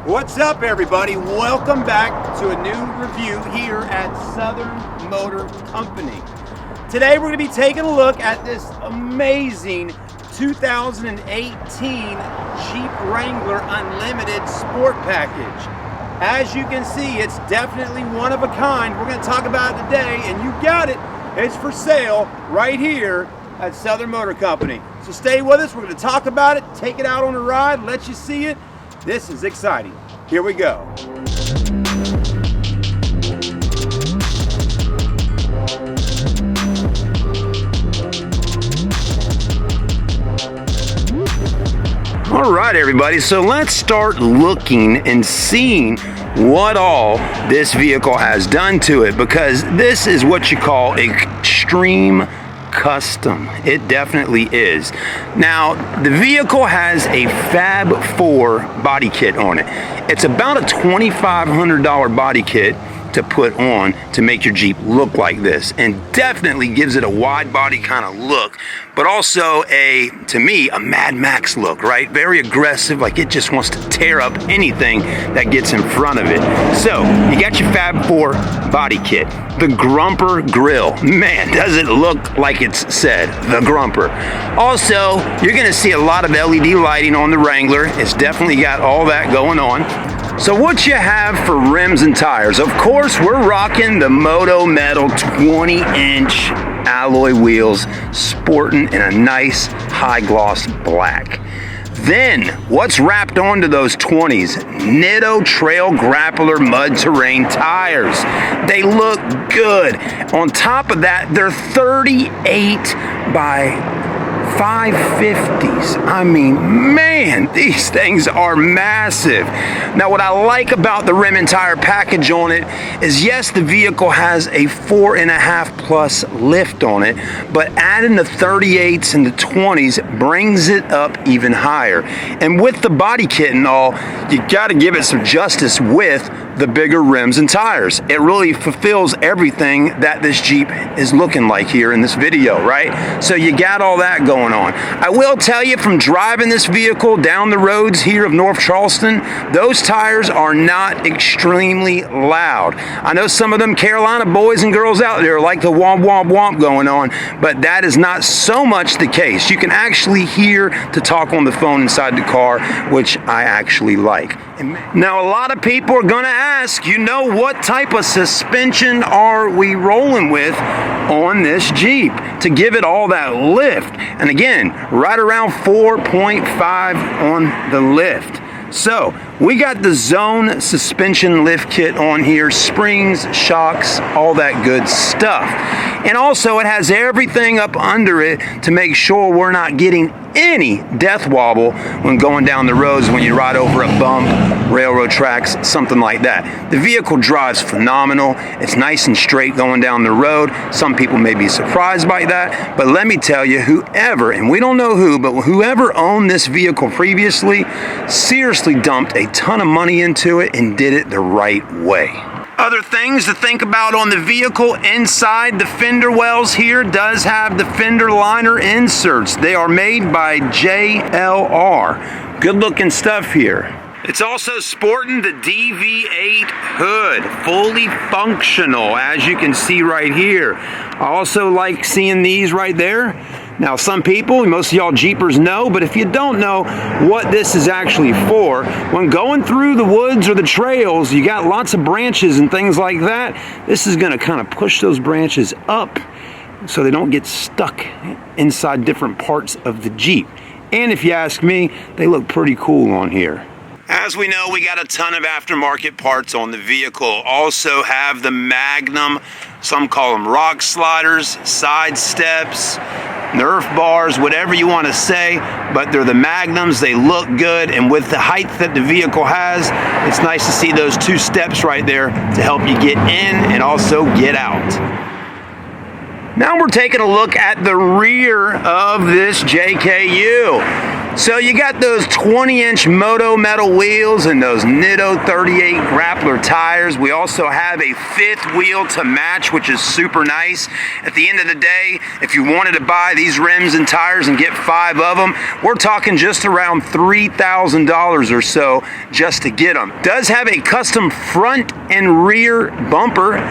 What's up, everybody? Welcome back to a new review here at Southern Motor Company. Today we're going to be taking a look at this amazing 2018 Jeep Wrangler Unlimited Sport Package. As you can see, it's definitely one of a kind. We're going to talk about it today, and you got it. It's for sale right here at Southern Motor Company. So stay with us. We're going to talk about it, take it out on a ride, let you see it. This is exciting. Here we go. All right, everybody, so let's start looking and seeing what all this vehicle has done to it, because this is what you call extreme custom. It definitely is. Now, the vehicle has a FAB 4 body kit on it. It's about a $2,500 body kit to put on to make your Jeep look like this, and definitely gives it a wide body kind of look, but also to me, a Mad Max look, right? Very aggressive, like it just wants to tear up anything that gets in front of it. So you got your FAB 4 body kit, the Grumper grill. Man, does it look like it's said, the Grumper. Also, you're gonna see a lot of LED lighting on the Wrangler. It's definitely got all that going on. So what you have for rims and tires, of course, we're rocking the Moto Metal 20-inch alloy wheels, sporting in a nice high gloss black. Then, what's wrapped onto those 20s? Nitto Trail Grappler mud terrain tires. They look good. On top of that, they're 38 by 550s. I mean, man, these things are massive. Now, what I like about the rim and tire package on it is, yes, the vehicle has a 4.5 plus lift on it, but adding the 38s and the 20s brings it up even higher. And with the body kit and all, you got to give it some justice with the bigger rims and tires. It really fulfills everything that this Jeep is looking like here in this video, right? So you got all that going on. I will tell you, from driving this vehicle down the roads here of North Charleston, those tires are not extremely loud. I know some of them Carolina boys and girls out there like the womp womp womp going on, but that is not so much the case. You can actually hear to talk on the phone inside the car, which I actually like. Now, a lot of people are going to ask, what type of suspension are we rolling with on this Jeep to give it all that lift? And again, right around 4.5 on the lift. So we got the Zone suspension lift kit on here, springs, shocks, all that good stuff. And also it has everything up under it to make sure we're not getting any death wobble when going down the roads, when you ride over a bump, railroad tracks, something like that. The vehicle drives phenomenal. It's nice and straight going down the road. Some people may be surprised by that, but let me tell you, whoever, and we don't know who, but whoever owned this vehicle previously seriously dumped a ton of money into it and did it the right way. Other things to think about on the vehicle: inside the fender wells here does have the fender liner inserts. They are made by JLR. Good looking stuff here. It's also sporting the DV8 hood, fully functional, as you can see right here. I also like seeing these right there. Now some people, most of y'all Jeepers know, but if you don't know what this is actually for, when going through the woods or the trails, you got lots of branches and things like that, this is going to kind of push those branches up so they don't get stuck inside different parts of the Jeep. And if you ask me, they look pretty cool on here. As we know, we got a ton of aftermarket parts on the vehicle. Also have the Magnum, some call them rock sliders, side steps, Nerf bars, whatever you want to say, but they're the Magnums. They look good, and with the height that the vehicle has, it's nice to see those two steps right there to help you get in and also get out. Now we're taking a look at the rear of this JKU. So you got those 20-inch Moto metal wheels and those Nitto 38 grappler tires. We also have a fifth wheel to match, which is super nice. At the end of the day, if you wanted to buy these rims and tires and get 5 of them, we're talking just around $3,000 or so just to get them. Does have a custom front and rear bumper.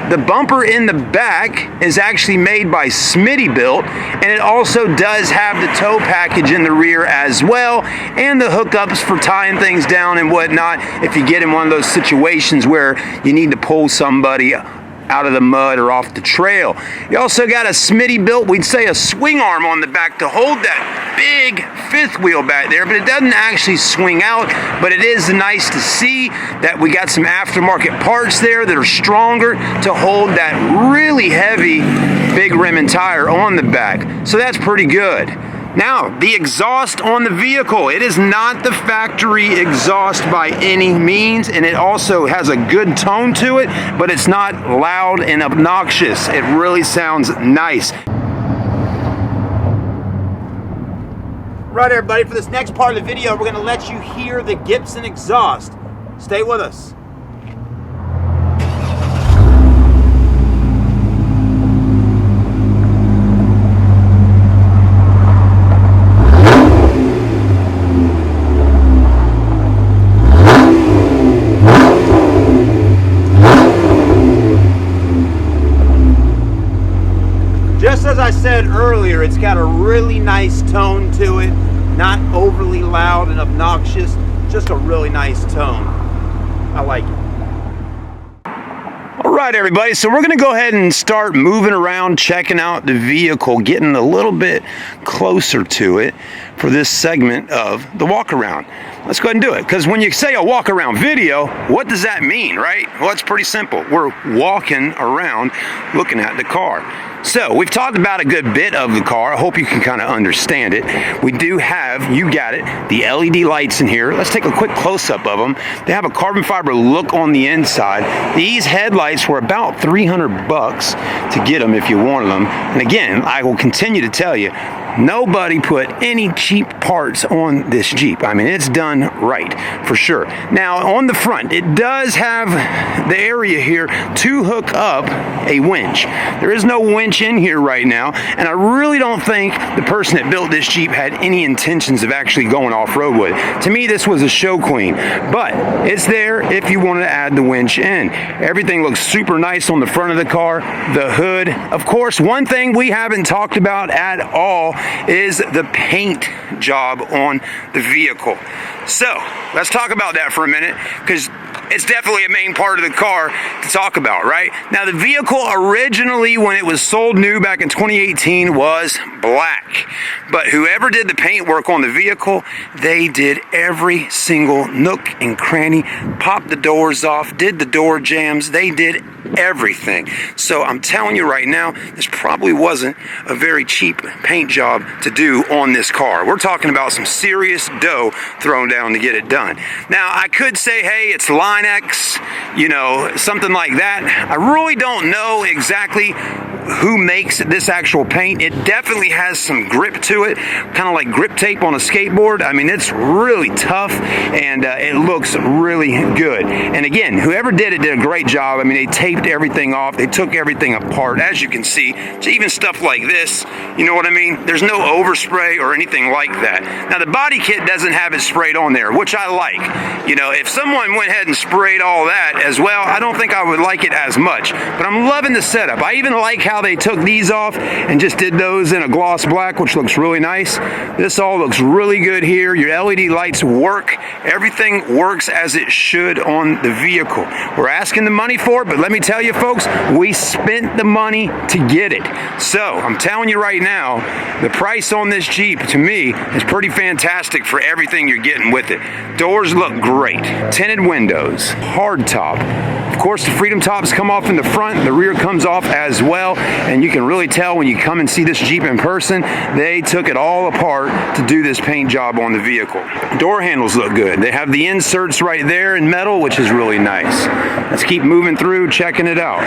The bumper in the back is actually made by Smittybuilt, and it also does have the tow package in the rear as well, and the hookups for tying things down and whatnot if you get in one of those situations where you need to pull somebody out of the mud or off the trail. You also got a Smittybuilt, we'd say a swing arm on the back to hold that big fifth wheel back there, but it doesn't actually swing out. But it is nice to see that we got some aftermarket parts there that are stronger to hold that really heavy big rim and tire on the back. So that's pretty good. Now, the exhaust on the vehicle, it is not the factory exhaust by any means, and it also has a good tone to it, but it's not loud and obnoxious. It really sounds nice. Right, everybody, for this next part of the video, we're going to let you hear the Gibson exhaust. Stay with us. Just as I said earlier, it's got a really nice tone to it, not overly loud and obnoxious, just a really nice tone. I like it. All right, everybody, so we're going to go ahead and start moving around, checking out the vehicle, getting a little bit closer to it for this segment of the walk around. Let's go ahead and do it, because when you say a walk around video, what does that mean, right? Well, it's pretty simple. We're walking around looking at the car. So we've talked about a good bit of the car. I hope you can kind of understand it. We do have, you got it, the LED lights in here. Let's take a quick close-up of them. They have a carbon fiber look on the inside. These headlights were about $300 to get them if you wanted them. And again, I will continue to tell you, nobody put any cheap parts on this Jeep. I mean, it's done right, for sure. Now, on the front, it does have the area here to hook up a winch. There is no winch in here right now, and I really don't think the person that built this Jeep had any intentions of actually going off-road with it. To me, this was a show queen, but it's there if you wanted to add the winch in. Everything looks super nice on the front of the car, the hood. Of course, one thing we haven't talked about at all is the paint job on the vehicle. So let's talk about that for a minute, because it's definitely a main part of the car to talk about, right? Now, the vehicle originally, when it was sold new back in 2018, was black. But whoever did the paint work on the vehicle, they did every single nook and cranny, popped the doors off, did the door jams, they did everything. So I'm telling you right now, this probably wasn't a very cheap paint job to do on this car. We're talking about some serious dough thrown down to get it done. Now, I could say, hey, it's Line X, you know, something like that. I really don't know exactly who makes this actual paint. It definitely has some grip to it, kind of like grip tape on a skateboard. I mean, it's really tough, and it looks really good. And again, whoever did it did a great job. I mean, they taped everything off, they took everything apart, as you can see. So even stuff like this, you know what I mean? There's no overspray or anything like that. Now, the body kit doesn't have it sprayed on there, which I like. You know, if someone went ahead and sprayed all that as well, I don't think I would like it as much. But I'm loving the setup. I even like how how they took these off and just did those in a gloss black, which looks really nice. This all looks really good here. Your LED lights work. Everything works as it should on the vehicle. We're asking the money for it, but let me tell you folks, we spent the money to get it. So I'm telling you right now, the price on this Jeep to me is pretty fantastic for everything you're getting with it. Doors look great. Tinted windows, hard top. Of course, the Freedom tops come off in the front, the rear comes off as well, and you can really tell when you come and see this Jeep in person, they took it all apart to do this paint job on the vehicle. Door handles look good. They have the inserts right there in metal, which is really nice. Let's keep moving through, checking it out.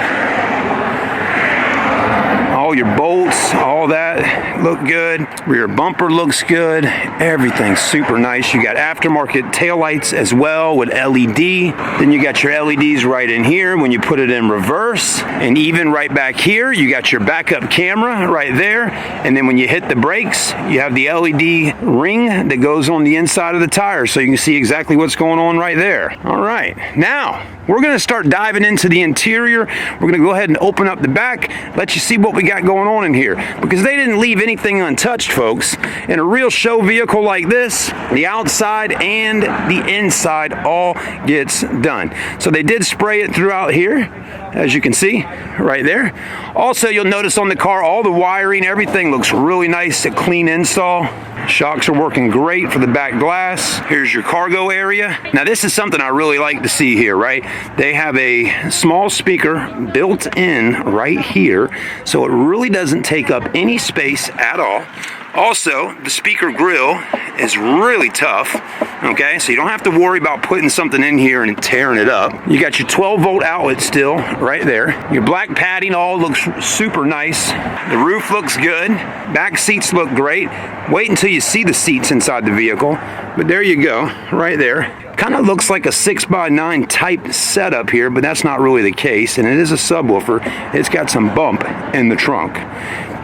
All your bolts, all that look good. Rear bumper looks good. Everything's super nice. You got aftermarket taillights as well with LED. Then you got your LEDs right in here when you put it in reverse. And even right back here, you got your backup camera right there. And then when you hit the brakes, you have the LED ring that goes on the inside of the tire so you can see exactly what's going on right there. All right, now we're gonna start diving into the interior. We're gonna go ahead and open up the back, let you see what we got going on in here, because they didn't leave anything untouched, folks. In a real show vehicle like this, the outside and the inside all gets done. So they did spray it throughout here, as you can see right there. Also, you'll notice on the car, all the wiring, everything looks really nice, a clean install. Shocks are working great for the back glass. Here's your cargo area. Now this is something I really like to see here, right? They have a small speaker built in right here, so it really doesn't take up any space at all. Also, the speaker grill is really tough, okay? So you don't have to worry about putting something in here and tearing it up. You got your 12-volt outlet still right there. Your black padding all looks super nice. The roof looks good. Back seats look great. Wait until you see the seats inside the vehicle. But there you go, right there. Kind of looks like a 6x9 type setup here, but that's not really the case. And it is a subwoofer. It's got some bump in the trunk.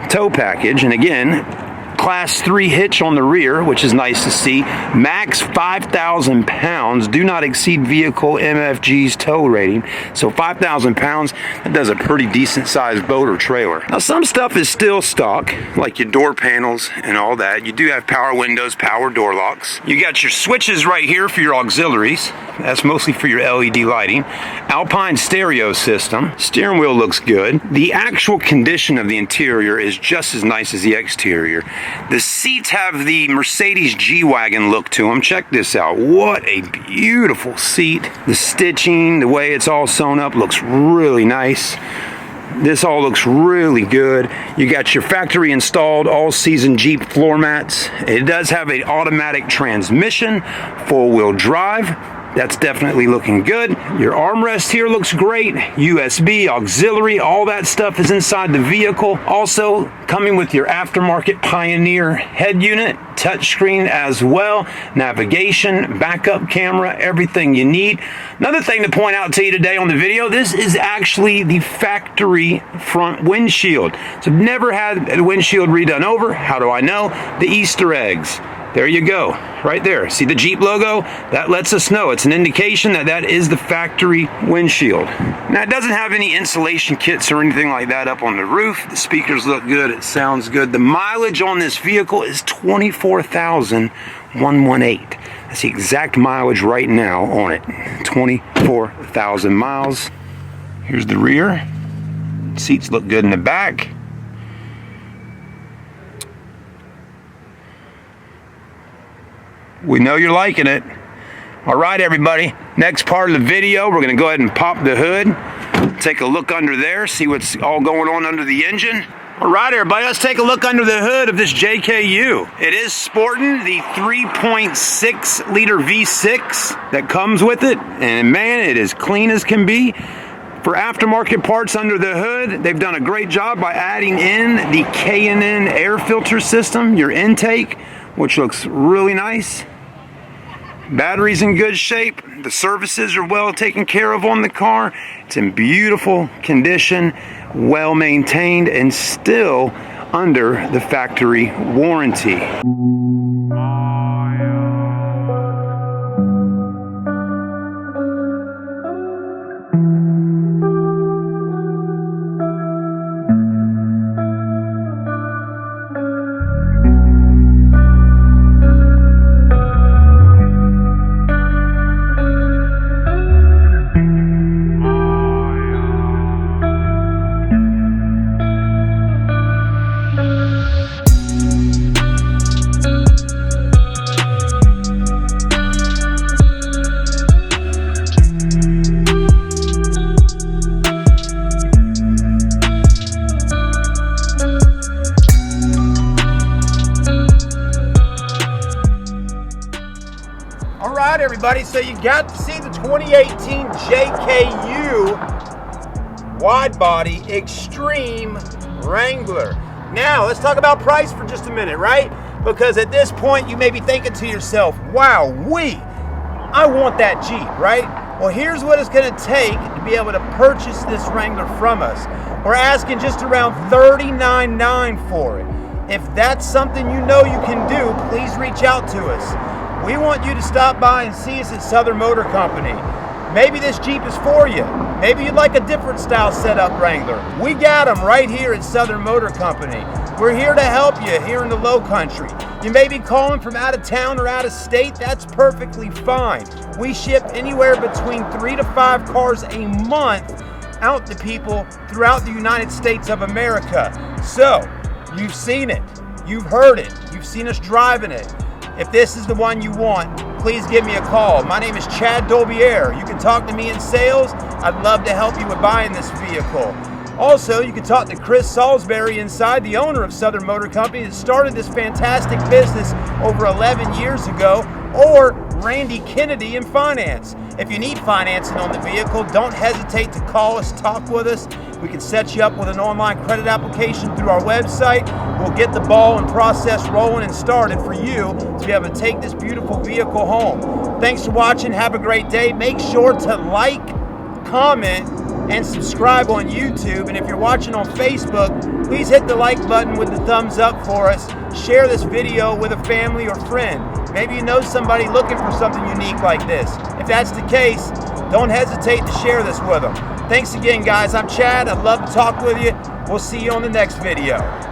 Tow package, and again, Class 3 hitch on the rear, which is nice to see. Max 5,000 pounds. Do not exceed vehicle MFG's tow rating. So 5,000 pounds, that does a pretty decent sized boat or trailer. Now some stuff is still stock, like your door panels and all that. You do have power windows, power door locks. You got your switches right here for your auxiliaries. That's mostly for your LED lighting. Alpine stereo system. Steering wheel looks good. The actual condition of the interior is just as nice as the exterior. The seats have the Mercedes G-Wagon look to them. Check this out. What a beautiful seat. The stitching, the way it's all sewn up looks really nice. This all looks really good. You got your factory installed all-season Jeep floor mats. It does have an automatic transmission, four-wheel drive. That's definitely looking good. Your armrest here looks great. USB, auxiliary, all that stuff is inside the vehicle. Also coming with your aftermarket Pioneer head unit, touchscreen as well, navigation, backup camera, everything you need. Another thing to point out to you today on the video, this is actually the factory front windshield. So I've never had the windshield redone over. How do I know? The Easter eggs. There you go, right there. See the Jeep logo? That lets us know. It's an indication that that is the factory windshield. Now, it doesn't have any insulation kits or anything like that up on the roof. The speakers look good. It sounds good. The mileage on this vehicle is 24,118. That's the exact mileage right now on it. 24,000 miles. Here's the rear. Seats look good in the back. We know you're liking it. All right, everybody. Next part of the video, we're going to go ahead and pop the hood. Take a look under there, see what's all going on under the engine. All right, everybody, let's take a look under the hood of this JKU. It is sporting the 3.6 liter V6 that comes with it. And man, it is clean as can be. For aftermarket parts under the hood, they've done a great job by adding in the K&N air filter system, your intake, which looks really nice. Battery's in good shape. The services are well taken care of on the car. It's in beautiful condition, well maintained, and still under the factory warranty. right, everybody, so you got to see the 2018 JKU wide body Extreme Wrangler. Now, let's talk about price for just a minute, right? Because at this point, you may be thinking to yourself, wow, I want that Jeep, right? Well, here's what it's gonna take to be able to purchase this Wrangler from us. We're asking just around $39,900 for it. If that's something you know you can do, please reach out to us. We want you to stop by and see us at Southern Motor Company. Maybe this Jeep is for you. Maybe you'd like a different style setup Wrangler. We got them right here at Southern Motor Company. We're here to help you here in the Low Country. You may be calling from out of town or out of state. That's perfectly fine. We ship anywhere between 3 to 5 cars a month out to people throughout the United States of America. So, you've seen it, you've heard it, you've seen us driving it. If this is the one you want, please give me a call. My name is Chad Dolbier. You can talk to me in sales. I'd love to help you with buying this vehicle. Also, you can talk to Chris Salisbury inside, the owner of Southern Motor Company that started this fantastic business over 11 years ago, or Randy Kennedy in finance. If you need financing on the vehicle, don't hesitate to call us, talk with us. We can set you up with an online credit application through our website. We'll get the ball and process rolling and started for you to be able to take this beautiful vehicle home. Thanks for watching. Have a great day. Make sure to like, comment, and subscribe on YouTube. And if you're watching on Facebook, please hit the like button with the thumbs up for us. Share this video with a family or friend. Maybe you know somebody looking for something unique like this. If that's the case, don't hesitate to share this with them. Thanks again, guys. I'm Chad. I'd love to talk with you. We'll see you on the next video.